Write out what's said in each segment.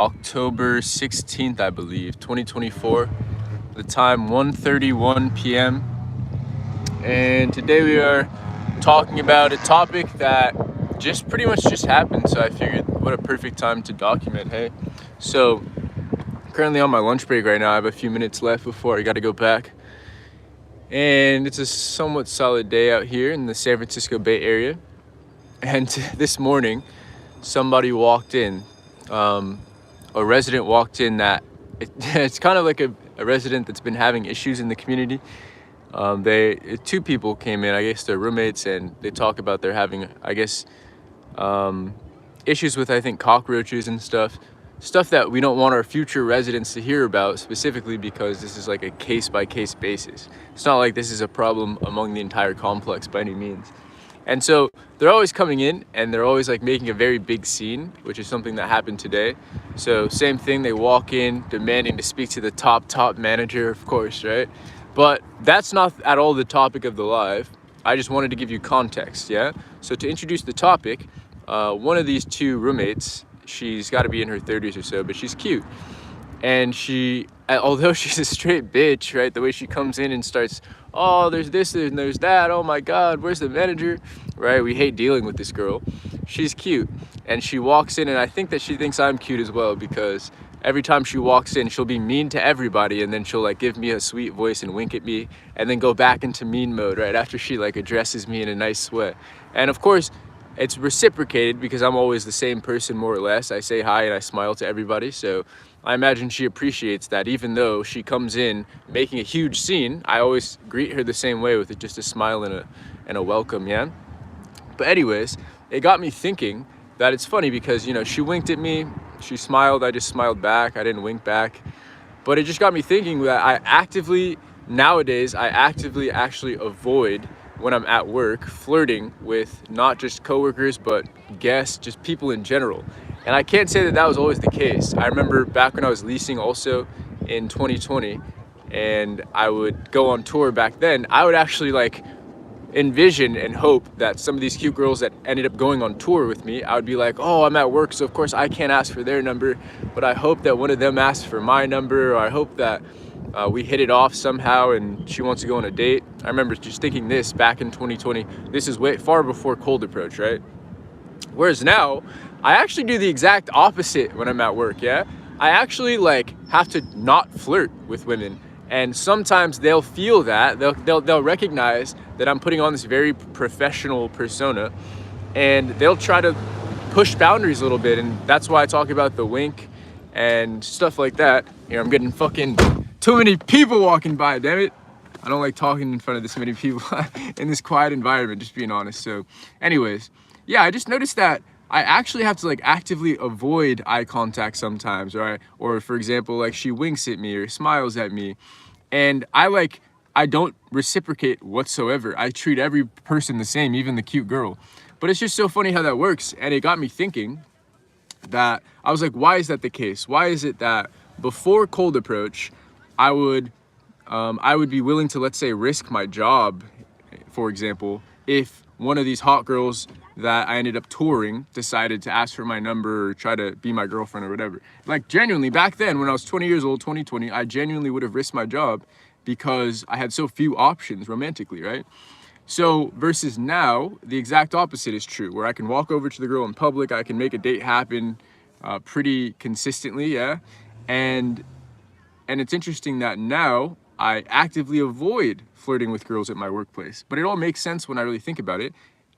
October 16th, I believe, 2024. The time 1:31 p.m. And today we are talking about a topic that just pretty much just happened. So I figured what a perfect time to document, hey? So currently on my lunch break right now. I have a few minutes left before I got to go back. And it's a somewhat solid day out here in the San Francisco Bay Area. And this morning, somebody walked in. A resident walked in that it's kind of like a resident that's been having issues in the community. Two people came in, I guess they're roommates, and they talk about they're having, I guess, issues with, I think, cockroaches and stuff that we don't want our future residents to hear about, specifically because this is like a case-by-case basis. It's not like this is a problem among the entire complex by any means. And so they're always coming in and they're always like making a very big scene, which is something that happened today. So same thing, they walk in demanding to speak to the top manager, of course, right? But that's not at all the topic of the live. I just wanted to give you context, yeah? So to introduce the topic, one of these two roommates, she's got to be in her 30s or so, but she's cute. And she, although she's a straight bitch, right? The way she comes in and starts, oh, there's this and there's that. Oh my God, where's the manager? Right? We hate dealing with this girl. She's cute. And she walks in, and I think that she thinks I'm cute as well, because every time she walks in, she'll be mean to everybody, and then she'll like give me a sweet voice and wink at me, and then go back into mean mode, right? After she like addresses me in a nice way. And of course, it's reciprocated because I'm always the same person, more or less. I say hi and I smile to everybody. So I imagine she appreciates that. Even though she comes in making a huge scene, I always greet her the same way, with just a smile and a welcome, yeah? But anyways, it got me thinking that it's funny because, you know, she winked at me, she smiled, I just smiled back, I didn't wink back. But it just got me thinking that nowadays, I actively actually avoid, when I'm at work, flirting with not just coworkers, but guests, just people in general. And I can't say that that was always the case. I remember back when I was leasing also in 2020, and I would go on tour back then, I would actually like envision and hope that some of these cute girls that ended up going on tour with me, I would be like, oh, I'm at work, so of course I can't ask for their number, but I hope that one of them asks for my number, or I hope that we hit it off somehow and she wants to go on a date. I remember just thinking this back in 2020. This is way far before cold approach, right? Whereas now, I actually do the exact opposite when I'm at work, yeah? I actually like have to not flirt with women. And sometimes they'll feel that, they'll recognize that I'm putting on this very professional persona, and they'll try to push boundaries a little bit. And that's why I talk about the wink and stuff like that. Here, I'm getting fucking too many people walking by, damn it. I don't like talking in front of this many people in this quiet environment, just being honest. So anyways, yeah, I just noticed that I actually have to like actively avoid eye contact sometimes, right? Or for example, like she winks at me or smiles at me, and I don't reciprocate whatsoever. I treat every person the same, even the cute girl. But it's just so funny how that works. And it got me thinking that I was like, why is that the case? Why is it that before cold approach, I would be willing to, let's say, risk my job, for example, if one of these hot girls that I ended up touring decided to ask for my number or try to be my girlfriend or whatever. Like genuinely, back then when I was 20 years old, 2020, I genuinely would have risked my job because I had so few options romantically, right? So versus now, the exact opposite is true, where I can walk over to the girl in public, I can make a date happen pretty consistently, yeah? And it's interesting that now I actively avoid flirting with girls at my workplace. But it all makes sense when I really think about it.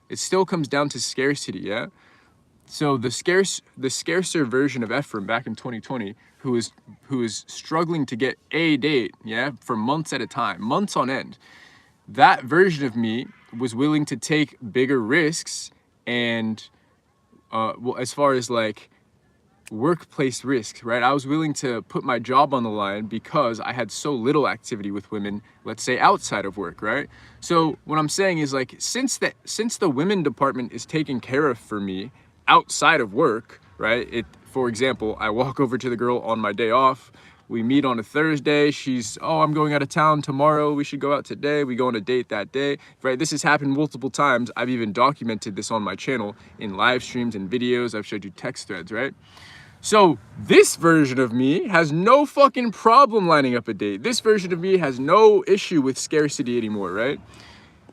It still comes down to scarcity, yeah? So the scarcer version of Ephraim back in 2020, who is struggling to get a date, yeah, for months at a time, months on end, that version of me was willing to take bigger risks and, well, as far as like workplace risks, right? I was willing to put my job on the line because I had so little activity with women, let's say outside of work, right? So what I'm saying is like, since the women department is taking care of for me outside of work, right? For example, I walk over to the girl on my day off, we meet on a Thursday, she's, oh, I'm going out of town tomorrow, we should go out today, we go on a date that day, right? This has happened multiple times. I've even documented this on my channel in live streams and videos. I've showed you text threads, right? So this version of me has no fucking problem lining up a date. This version of me has no issue with scarcity anymore, right?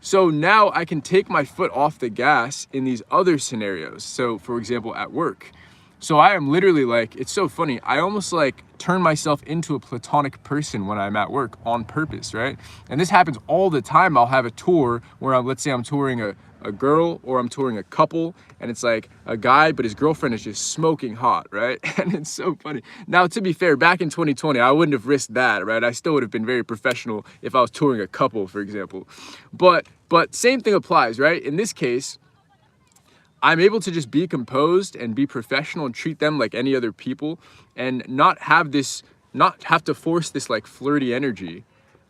So now I can take my foot off the gas in these other scenarios. So for example, at work. So I am literally like, it's so funny. I almost like turn myself into a platonic person when I'm at work on purpose, right? And this happens all the time. I'll have a tour where let's say I'm touring a girl or I'm touring a couple, and it's like a guy, but his girlfriend is just smoking hot, right? And it's so funny. Now, to be fair, back in 2020, I wouldn't have risked that, right? I still would have been very professional if I was touring a couple, for example. But same thing applies, right? In this case, I'm able to just be composed and be professional and treat them like any other people, and not have to force this like flirty energy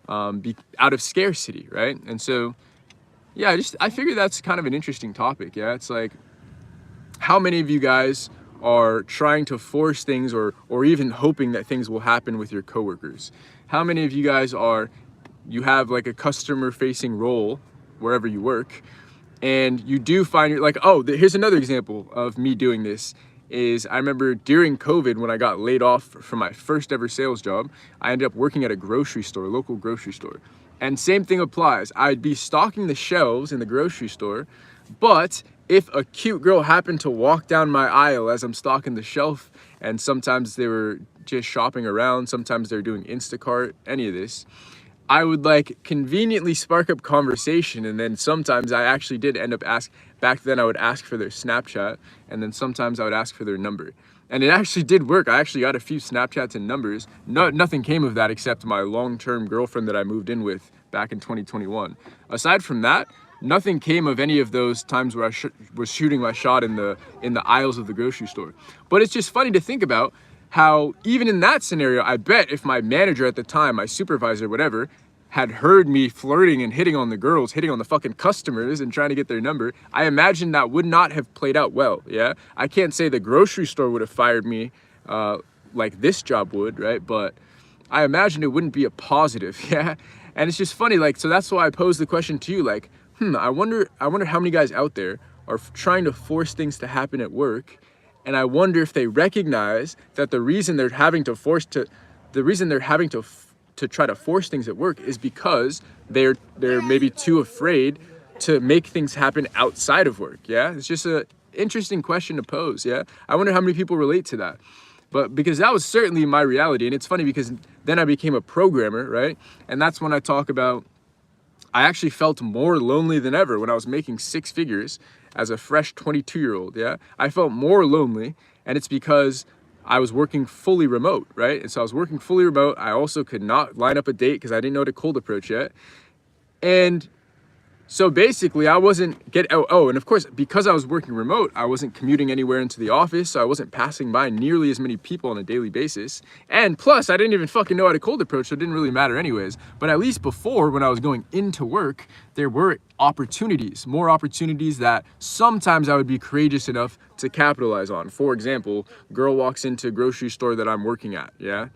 out of scarcity, right? And so, yeah, I figure that's kind of an interesting topic. Yeah, it's like, how many of you guys are trying to force things or even hoping that things will happen with your coworkers? How many of you guys you have like a customer facing role wherever you work, and you do find you're like, oh, here's another example of me doing this. Is I remember during COVID when I got laid off from my first ever sales job, I ended up working at a grocery store, local grocery store. And same thing applies. I'd be stocking the shelves in the grocery store, but if a cute girl happened to walk down my aisle as I'm stocking the shelf, and sometimes they were just shopping around, sometimes they're doing Instacart, any of this, I would like conveniently spark up conversation, and then sometimes I actually did end up back then I would ask for their Snapchat, and then sometimes I would ask for their number. And it actually did work. I actually got a few Snapchats and numbers. Nothing came of that except my long-term girlfriend that I moved in with back in 2021. Aside from that, nothing came of any of those times where I was shooting my shot in the aisles of the grocery store. But it's just funny to think about how even in that scenario, I bet if my manager at the time, my supervisor, whatever, had heard me flirting and hitting on the girls, hitting on the fucking customers and trying to get their number, I imagine that would not have played out well, yeah? I can't say the grocery store would have fired me like this job would, right? But I imagine it wouldn't be a positive, yeah? And it's just funny, like, so that's why I posed the question to you, like, I wonder how many guys out there are trying to force things to happen at work, and I wonder if they recognize that the reason they're having to try to force things at work is because they're maybe too afraid to make things happen outside of work. Yeah, it's just a interesting question to pose. Yeah, I wonder how many people relate to that. But because that was certainly my reality, and it's funny because then I became a programmer, right? And that's when I talk about I actually felt more lonely than ever when I was making six figures as a fresh 22-year-old. Yeah, I felt more lonely, and it's because I was working fully remote, right? And so I was working fully remote. I also could not line up a date because I didn't know how to cold approach yet. And so basically I wasn't and of course, because I was working remote, I wasn't commuting anywhere into the office. So I wasn't passing by nearly as many people on a daily basis. And plus I didn't even fucking know how to cold approach. So it didn't really matter anyways. But at least before, when I was going into work, there were more opportunities that sometimes I would be courageous enough to capitalize on. For example, girl walks into a grocery store that I'm working at. Yeah.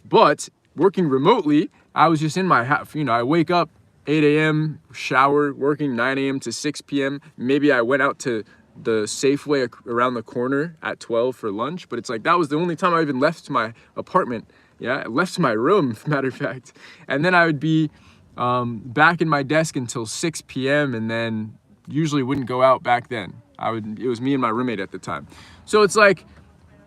But working remotely, I was just in my house. I wake up 8 a.m., shower, working 9 a.m. to 6 p.m. Maybe I went out to the Safeway around the corner at 12 for lunch, but it's like that was the only time I even left my apartment. Yeah, I left my room, matter of fact. And then I would be back in my desk until 6 p.m. and then usually wouldn't go out back then. It was me and my roommate at the time. So it's like,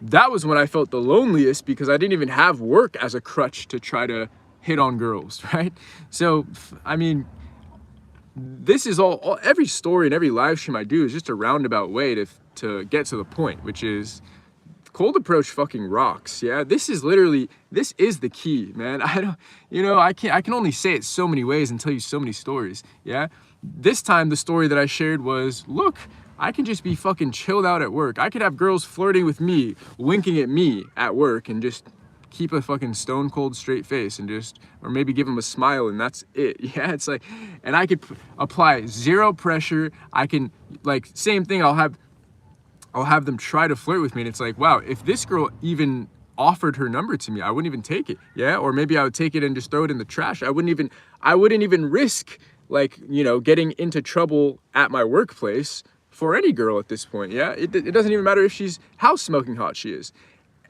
that was when I felt the loneliest because I didn't even have work as a crutch to try to hit on girls, right? So, I mean, this is every story and every live stream I do is just a roundabout way to get to the point, which is cold approach fucking rocks. Yeah, this is the key, man. I can only say it so many ways and tell you so many stories. Yeah, this time the story that I shared was, look, I can just be fucking chilled out at work. I could have girls flirting with me, winking at me at work, and just keep a fucking stone cold straight face and or maybe give them a smile, and that's it. Yeah, it's like, and I could apply zero pressure. I can, like, same thing, I'll have them try to flirt with me, and it's like, wow, if this girl even offered her number to me, I wouldn't even take it. Yeah, or maybe I would take it and just throw it in the trash. I wouldn't even risk, like, getting into trouble at my workplace for any girl at this point. Yeah, it doesn't even matter if how smoking hot she is.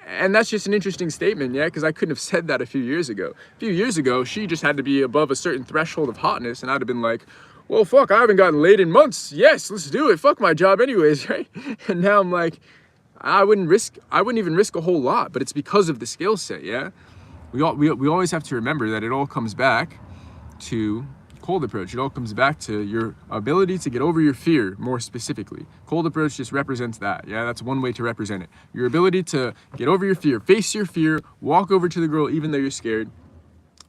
And that's just an interesting statement, yeah, because I couldn't have said that a few years ago. A few years ago, she just had to be above a certain threshold of hotness, and I'd have been like, well, fuck, I haven't gotten laid in months. Yes, let's do it. Fuck my job anyways, right? And now I'm like, I wouldn't even risk a whole lot, but it's because of the skill set, yeah? We always have to remember that it all comes back to cold approach. It all comes back to your ability to get over your fear, more specifically. Cold approach just represents that, yeah? That's one way to represent it. Your ability to get over your fear, face your fear, walk over to the girl even though you're scared,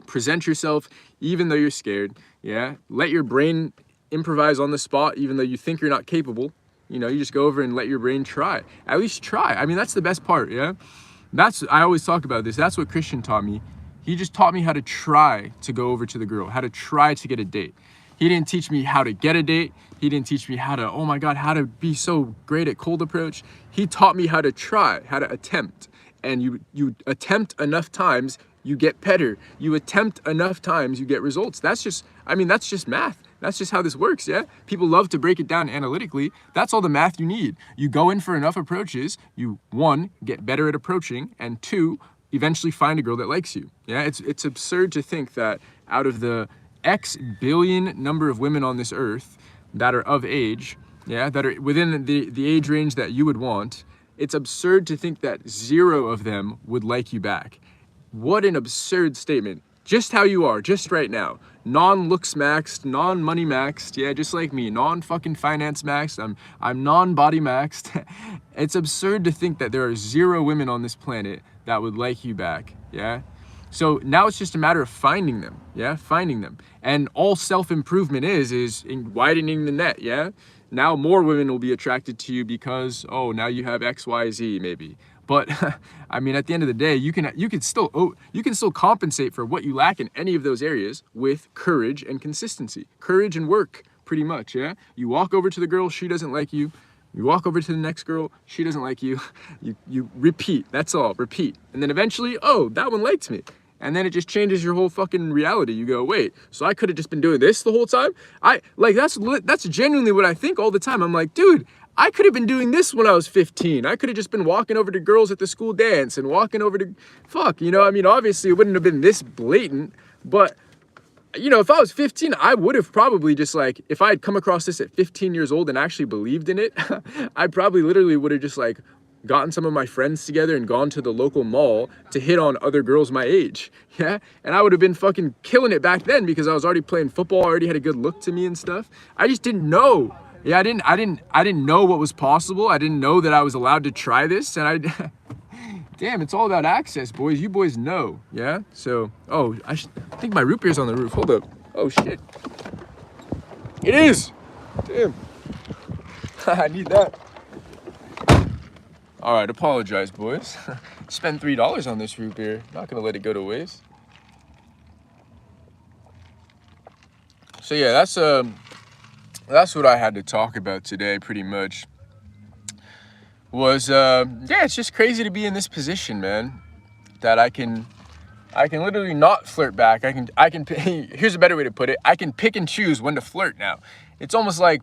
present yourself even though you're scared, yeah? Let your brain improvise on the spot even though you think you're not capable. You know, you just go over and let your brain try. At least try. I mean, that's the best part, yeah? I always talk about this. That's what Christian taught me. He just taught me how to try to go over to the girl, how to try to get a date. He didn't teach me how to get a date. He didn't teach me how to, oh my God, how to be so great at cold approach. He taught me how to try, how to attempt. And you attempt enough times, you get better. You attempt enough times, you get results. That's just math. That's just how this works, yeah? People love to break it down analytically. That's all the math you need. You go in for enough approaches, you, 1, get better at approaching, and 2, eventually find a girl that likes you. Yeah, it's absurd to think that out of the X billion number of women on this earth that are of age, yeah, that are within the age range that you would want, it's absurd to think that 0 of them would like you back. What an absurd statement. Just how you are, just right now. Non-looks maxed, non-money maxed, yeah, just like me. Non-fucking finance maxed, I'm non-body maxed. It's absurd to think that there are 0 women on this planet that would like you back, yeah? So now it's just a matter of finding them, yeah? Finding them. And all self-improvement is in widening the net, yeah? Now more women will be attracted to you because, oh, now you have X, Y, Z maybe. But I mean, at the end of the day, you can still compensate for what you lack in any of those areas with courage and consistency. Courage and work, pretty much, yeah? You walk over to the girl, she doesn't like you. You walk over to the next girl, she doesn't like you. You repeat, that's all, repeat. And then eventually, oh, that one liked me. And then it just changes your whole fucking reality. You go, wait, so I could have just been doing this the whole time? That's genuinely what I think all the time. I'm like, dude, I could have been doing this when I was 15. I could have just been walking over to girls at the school dance and walking over to, you know, I mean, obviously it wouldn't have been this blatant, but, you know, if I was 15, I would have probably just like, if I had come across this at 15 years old and actually believed in it, I probably literally would have just like gotten some of my friends together and gone to the local mall to hit on other girls my age, yeah? And I would have been fucking killing it back then because I was already playing football, I already had a good look to me and stuff. I just didn't know. Yeah, I didn't know what was possible. I didn't know that I was allowed to try this, and damn, it's all about access, boys. You boys know, yeah? So, oh, I think my root beer's on the roof. Hold up. Oh, shit. It is. Damn. I need that. All right, apologize, boys. Spend $3 on this root beer. Not gonna let it go to waste. So yeah, that's what I had to talk about today, pretty much. Yeah, it's just crazy to be in this position, man. That I can literally not flirt back. Here's a better way to put it. I can pick and choose when to flirt now. It's almost like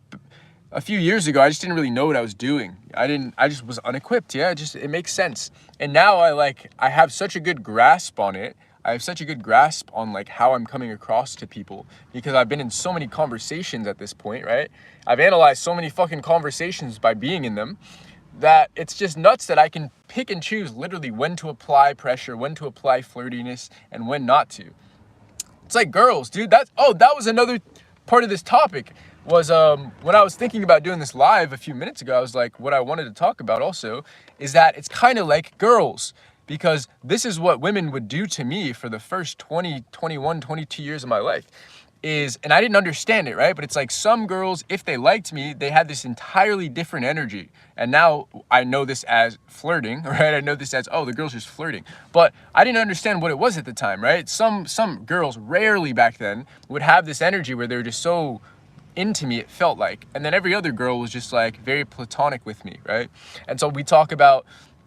a few years ago, I just didn't really know what I was doing. I just was unequipped. Yeah, it makes sense. And now I have such a good grasp on it. I have such a good grasp on like how I'm coming across to people because I've been in so many conversations at this point, right? I've analyzed so many fucking conversations by being in them that it's just nuts that I can pick and choose literally when to apply pressure, when to apply flirtiness, and when not to. It's like girls, dude. That was another part of this topic was when I was thinking about doing this live a few minutes ago, I was like, what I wanted to talk about also is that it's kind of like girls. Because this is what women would do to me for the first 20, 21, 22 years of my life and I didn't understand it, right? But it's like some girls, if they liked me, they had this entirely different energy. And now I know this as flirting, right? I know this as, oh, the girl's just flirting. But I didn't understand what it was at the time, right? Some girls, rarely back then, would have this energy where they were just so into me, it felt like. And then every other girl was just like very platonic with me, right? And so we talk about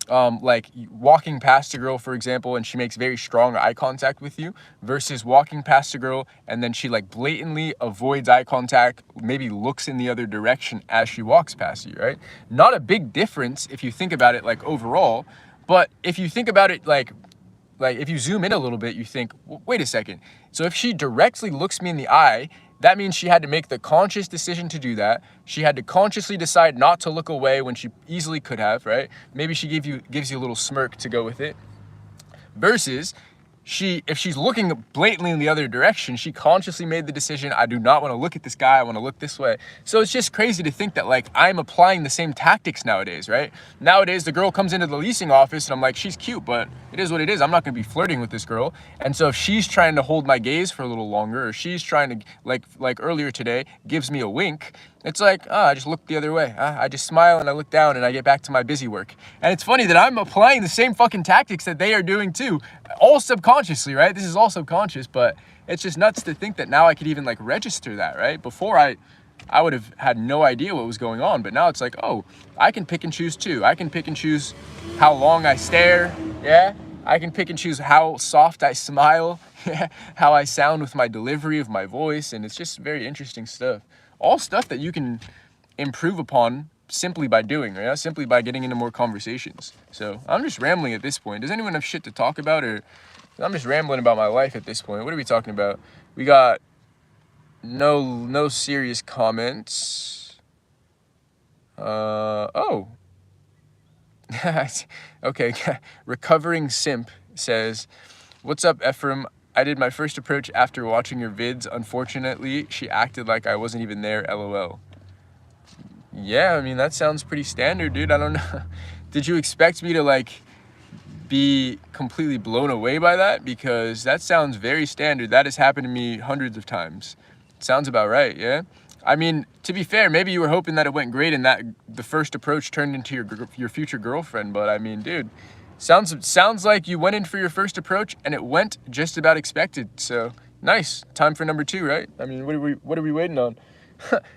like walking past a girl, for example, and she makes very strong eye contact with you versus walking past a girl and then she like blatantly avoids eye contact, maybe looks in the other direction as she walks past you, right? Not a big difference if you think about it like overall, But if you think about it, like if you zoom in a little bit, you think, wait a second. So if she directly looks me in the eye, that means she had to make the conscious decision to do that. She had to consciously decide not to look away when she easily could have, right? Maybe she gives you a little smirk to go with it. Versus if she's looking blatantly in the other direction, she consciously made the decision, I do not want to look at this guy, I want to look this way. So it's just crazy to think that like I'm applying the same tactics nowadays, right? Nowadays, the girl comes into the leasing office and I'm like, she's cute, but it is what it is. I'm not going to be flirting with this girl. And so if she's trying to hold my gaze for a little longer, or she's trying to, like earlier today, gives me a wink, it's like, I just look the other way. I just smile and I look down and I get back to my busy work. And it's funny that I'm applying the same fucking tactics that they are doing too, all subconsciously, right? This is all subconscious, but it's just nuts to think that now I could even like register that, right? Before I would have had no idea what was going on, but now it's like, oh, I can pick and choose too. I can pick and choose how long I stare, yeah? I can pick and choose how soft I smile, how I sound with my delivery of my voice, and it's just very interesting stuff. All stuff that you can improve upon simply by doing, right? Simply by getting into more conversations. So I'm just rambling at this point. Does anyone have shit to talk about, or I'm just rambling about my life at this point? What are we talking about? We got no serious comments. Oh. Okay. Recovering Simp says, what's up, Ephraim? I did my first approach after watching your vids. Unfortunately, she acted like I wasn't even there, LOL. Yeah, I mean, that sounds pretty standard, dude. I don't know. Did you expect me to, like, be completely blown away by that? Because that sounds very standard. That has happened to me hundreds of times. Sounds about right, yeah? I mean, to be fair, maybe you were hoping that it went great and that the first approach turned into your future girlfriend. But, I mean, dude, sounds like you went in for your first approach and it went just about expected. So, nice. Time for number 2, right? I mean, what are we waiting on?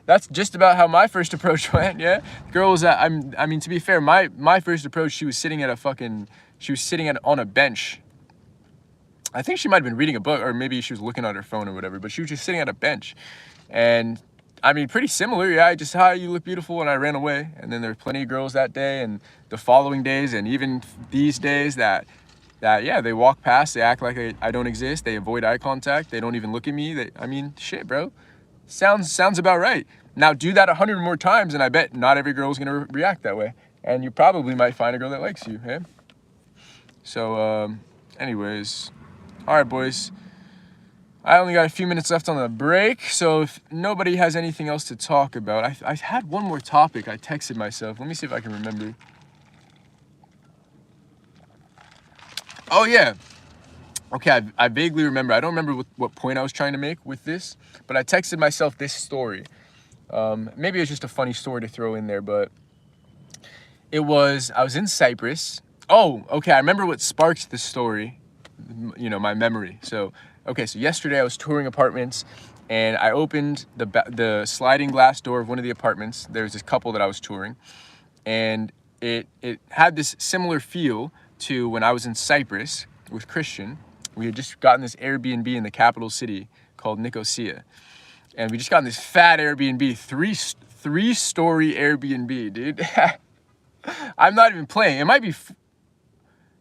That's just about how my first approach went, yeah? Girl was I mean, to be fair, my first approach, she was sitting on a bench. I think she might have been reading a book, or maybe she was looking on her phone or whatever, but she was just sitting at a bench. And I mean, pretty similar, yeah. I just, hi, you look beautiful, and I ran away. And then there were plenty of girls that day and the following days and even these days that yeah, they walk past, they act like I don't exist, they avoid eye contact, they don't even look at me. I mean, shit, bro. Sounds about right. Now do that 100 more times and I bet not every girl is gonna react that way. And you probably might find a girl that likes you, hey? So, anyways, all right, boys. I only got a few minutes left on the break, so if nobody has anything else to talk about, I had one more topic I texted myself. Let me see if I can remember. Oh, yeah. Okay, I vaguely remember. I don't remember what point I was trying to make with this, but I texted myself this story. Maybe it was just a funny story to throw in there, but I was in Cyprus. Oh, okay, I remember what sparked the story, you know, my memory. So, okay, so yesterday I was touring apartments, and I opened the sliding glass door of one of the apartments. There's this couple that I was touring, and it had this similar feel to when I was in Cyprus with Christian. We had just gotten this Airbnb in the capital city called Nicosia, and we just got this fat Airbnb, three-story Airbnb, dude. I'm not even playing. It might be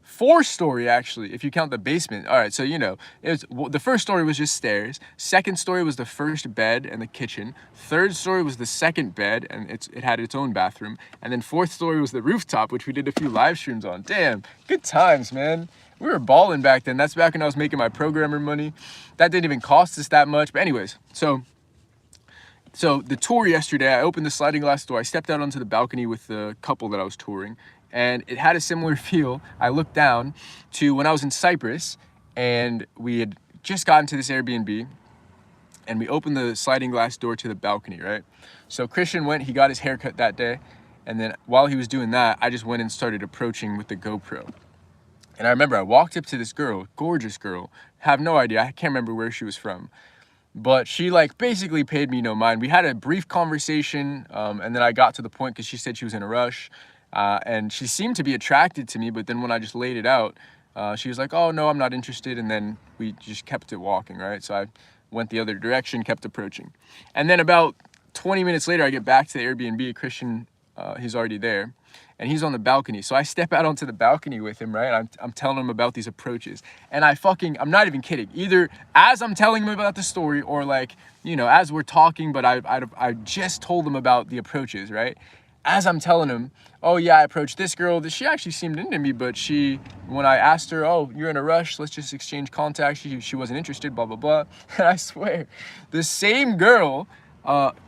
4-story actually, if you count the basement. All right, so you know, the first story was just stairs. Second story was the first bed and the kitchen. Third story was the second bed and it had its own bathroom. And then fourth story was the rooftop, which we did a few live streams on. Damn, good times, man. We were balling back then. That's back when I was making my programmer money. That didn't even cost us that much. But anyways, so the tour yesterday, I opened the sliding glass door. I stepped out onto the balcony with the couple that I was touring, and it had a similar feel. I looked down to when I was in Cyprus, and we had just gotten to this Airbnb, and we opened the sliding glass door to the balcony, right? So Christian he got his haircut that day, and then while he was doing that, I just went and started approaching with the GoPro. And I remember I walked up to this girl, gorgeous girl, have no idea, I can't remember where she was from. But she like basically paid me no mind. We had a brief conversation, and then I got to the point because she said she was in a rush, and she seemed to be attracted to me. But then when I just laid it out, she was like, "Oh no, I'm not interested." And then we just kept it walking, right? So I went the other direction, kept approaching, and then about 20 minutes later, I get back to the Airbnb. Christian he's already there, and he's on the balcony. So I step out onto the balcony with him, right? I'm telling him about these approaches, and I'm not even kidding. Either as I'm telling him about the story, or like, you know, as we're talking, but I just told him about the approaches, right? As I'm telling him, oh yeah, I approached this girl. She actually seemed into me, but when I asked her, oh, you're in a rush, let's just exchange contacts, she wasn't interested, blah, blah, blah. And I swear, the same girl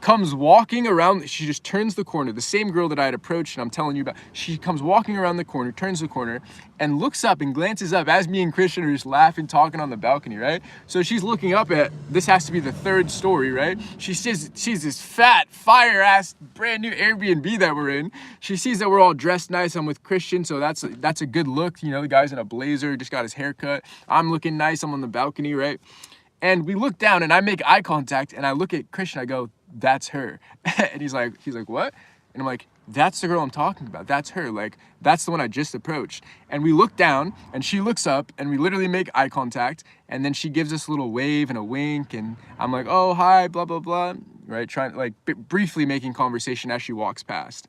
comes walking around. She just turns the corner. The same girl that I had approached and I'm telling you about, she comes walking around the corner, turns the corner, and looks up and glances up as me and Christian are just laughing, talking on the balcony, right? So she's looking up at, this has to be the third story, right? She sees this fat, fire-ass, brand new Airbnb that we're in. She sees that we're all dressed nice. I'm with Christian, so that's a good look. You know, the guy's in a blazer, just got his hair cut. I'm looking nice. I'm on the balcony, right? And we look down and I make eye contact and I look at Christian, I go, that's her. And he's like, what? And I'm like, that's the girl I'm talking about. That's her. Like, that's the one I just approached. And we look down and she looks up and we literally make eye contact. And then she gives us a little wave and a wink. And I'm like, oh, hi, blah, blah, blah. Right? Trying, like, briefly making conversation as she walks past.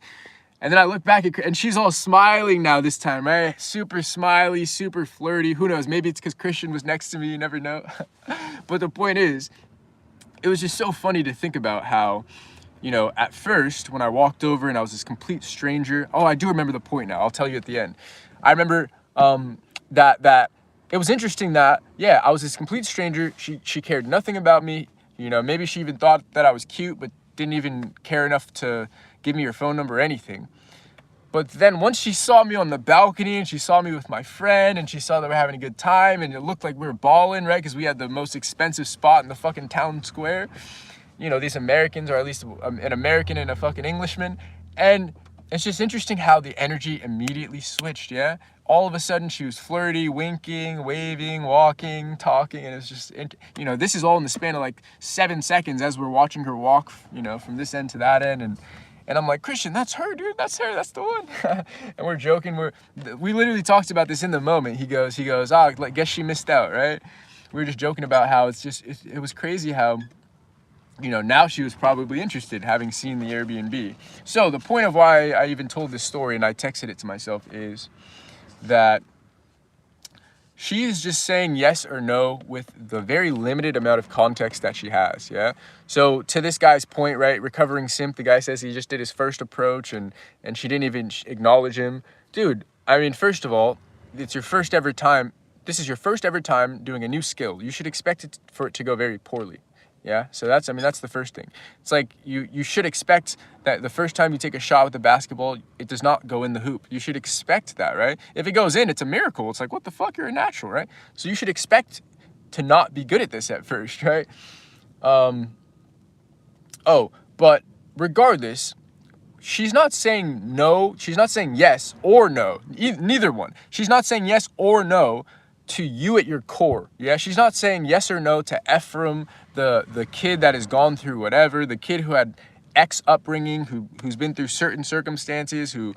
And then I look back at, and she's all smiling now this time, right? Super smiley, super flirty. Who knows? Maybe it's because Christian was next to me. You never know. But the point is, it was just so funny to think about how, you know, at first when I walked over and I was this complete stranger. Oh, I do remember the point now. I'll tell you at the end. I remember that it was interesting that, yeah, I was this complete stranger. She cared nothing about me. You know, maybe she even thought that I was cute, but didn't even care enough to give me her phone number or anything. But then once she saw me on the balcony and she saw me with my friend and she saw that we're having a good time and it looked like we were balling, right? Because we had the most expensive spot in the fucking town square. You know, these Americans, or at least an American and a fucking Englishman. And it's just interesting how the energy immediately switched, yeah? All of a sudden she was flirty, winking, waving, walking, talking, and it's just, you know, this is all in the span of like 7 seconds as we're watching her walk, you know, from this end to that end. And I'm like, Christian, that's her, dude. That's her. That's the one. And we're joking. We literally talked about this in the moment. He goes, like, guess she missed out, right? We were just joking about how it was crazy how, you know, now she was probably interested, having seen the Airbnb. So the point of why I even told this story and I texted it to myself is that she's just saying yes or no with the very limited amount of context that she has, yeah? So to this guy's point, right, recovering simp, the guy says he just did his first approach and she didn't even acknowledge him. Dude, I mean, first of all, it's your first ever time. This is your first ever time doing a new skill. You should expect for it to go very poorly. Yeah, so that's the first thing. It's like you should expect that the first time you take a shot with the basketball, it does not go in the hoop. You should expect that, right? If it goes in, it's a miracle. It's like, what the fuck, you're a natural, right? So you should expect to not be good at this at first, right? But regardless, she's not saying no. She's not saying yes or no. Neither one. She's not saying yes or no to you at your core. Yeah, she's not saying yes or no to Ephraim, the kid that has gone through whatever, the kid who had X upbringing, who's been through certain circumstances, he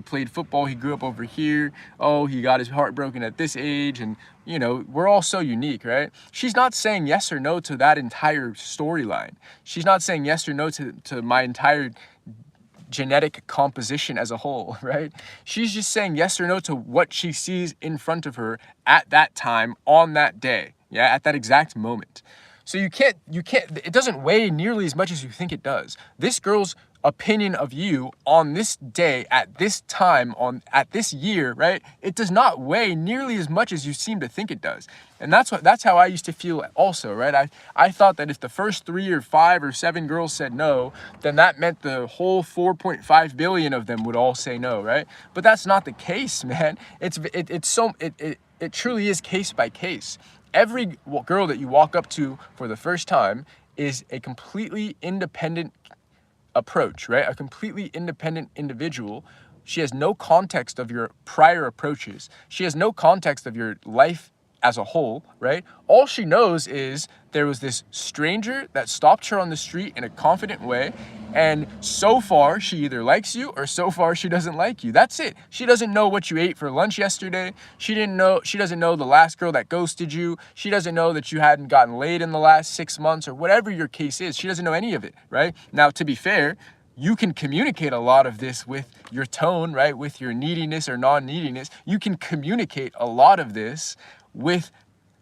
played football, he grew up over here, he got his heart broken at this age, and you know, we're all so unique, right? She's not saying yes or no to that entire storyline. She's not saying yes or no to my entire genetic composition as a whole, right? She's just saying yes or no to what she sees in front of her at that time, on that day, yeah, at that exact moment. So you can't, it doesn't weigh nearly as much as you think it does. This girl's opinion of you on this day, at this time, at this year, right? It does not weigh nearly as much as you seem to think it does. And that's how I used to feel also, right? I thought that if the first 3 or 5 or 7 girls said no, then that meant the whole 4.5 billion of them would all say no, right? But that's not the case, man. It truly is case by case. Every girl that you walk up to for the first time is a completely independent approach, right? A completely independent individual. She has no context of your prior approaches. She has no context of your life as a whole, right? All she knows is there was this stranger that stopped her on the street in a confident way, and so far she either likes you or so far she doesn't like you. That's it. She doesn't know what you ate for lunch yesterday. She doesn't know the last girl that ghosted you. She doesn't know that you hadn't gotten laid in the last 6 months or whatever your case is. She doesn't know any of it, right? Now, to be fair, you can communicate a lot of this with your tone, right? With your neediness or non-neediness. You can communicate a lot of this with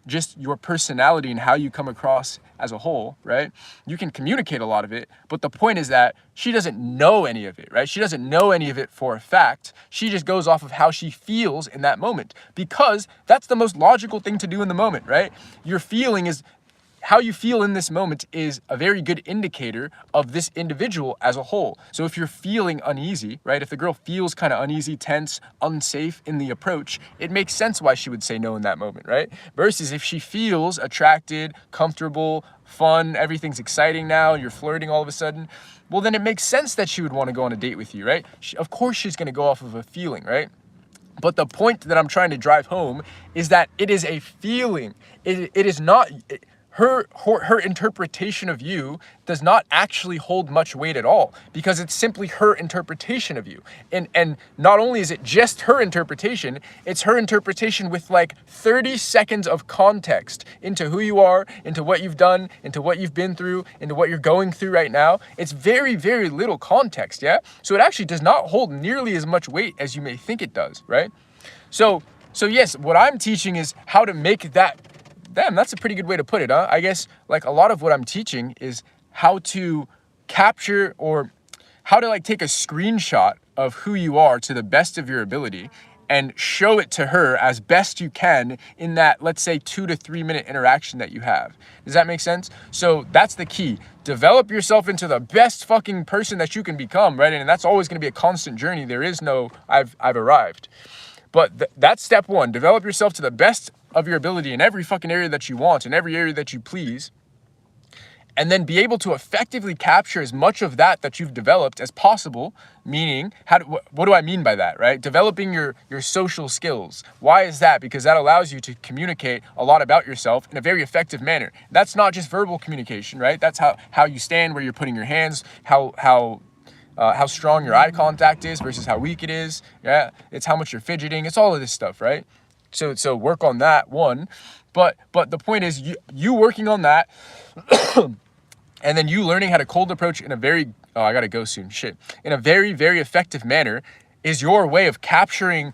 just your personality and how you come across as a whole, right? You can communicate a lot of it, but the point is that she doesn't know any of it, right? She doesn't know any of it for a fact. She just goes off of how she feels in that moment, because that's the most logical thing to do in the moment, right? Your feeling is how you feel in this moment is a very good indicator of this individual as a whole. So if you're feeling uneasy, right? If the girl feels kind of uneasy, tense, unsafe in the approach, it makes sense why she would say no in that moment, right? Versus if she feels attracted, comfortable, fun, everything's exciting now, you're flirting all of a sudden, well, then it makes sense that she would want to go on a date with you, right? Of course she's going to go off of a feeling, right? But the point that I'm trying to drive home is that it is a feeling. It is not... Her interpretation of you does not actually hold much weight at all, because it's simply her interpretation of you. And not only is it just her interpretation, it's her interpretation with like 30 seconds of context into who you are, into what you've done, into what you've been through, into what you're going through right now. It's very, very little context, yeah? So it actually does not hold nearly as much weight as you may think it does, right? So yes, what I'm teaching is how to make that. Damn, that's a pretty good way to put it, huh? I guess like a lot of what I'm teaching is how to capture, or how to like take a screenshot of who you are to the best of your ability and show it to her as best you can in that, let's say, 2 to 3 minute interaction that you have. Does that make sense? So that's the key. Develop yourself into the best fucking person that you can become, right? And that's always going to be a constant journey. There is no I've arrived. But that's step one. Develop yourself to the best of your ability in every fucking area that you want, in every area that you please. And then be able to effectively capture as much of that you've developed as possible. Meaning, what do I mean by that, right? Developing your social skills. Why is that? Because that allows you to communicate a lot about yourself in a very effective manner. That's not just verbal communication, right? That's how you stand, where you're putting your hands, how strong your eye contact is versus how weak it is. Yeah, it's how much you're fidgeting. It's all of this stuff, right? So work on that one. But the point is you working on that, and then you learning how to cold approach in a very I gotta go soon. Shit, in a very, very effective manner is your way of capturing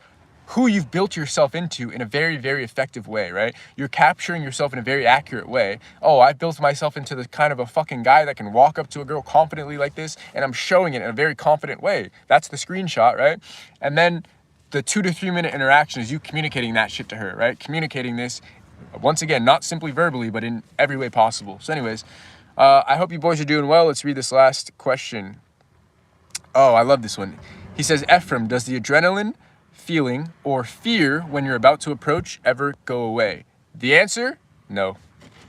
who you've built yourself into in a very, very effective way, right? You're capturing yourself in a very accurate way. Oh, I've built myself into the kind of a fucking guy that can walk up to a girl confidently like this, and I'm showing it in a very confident way. That's the screenshot, right? And then the 2 to 3 minute interaction is you communicating that shit to her, right? Communicating this, once again, not simply verbally, but in every way possible. So anyways, I hope you boys are doing well. Let's read this last question. Oh, I love this one. He says, Ephraim, does the adrenaline feeling or fear when you're about to approach ever go away? The answer, no,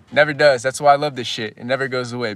never does. That's why I love this shit. It never goes away.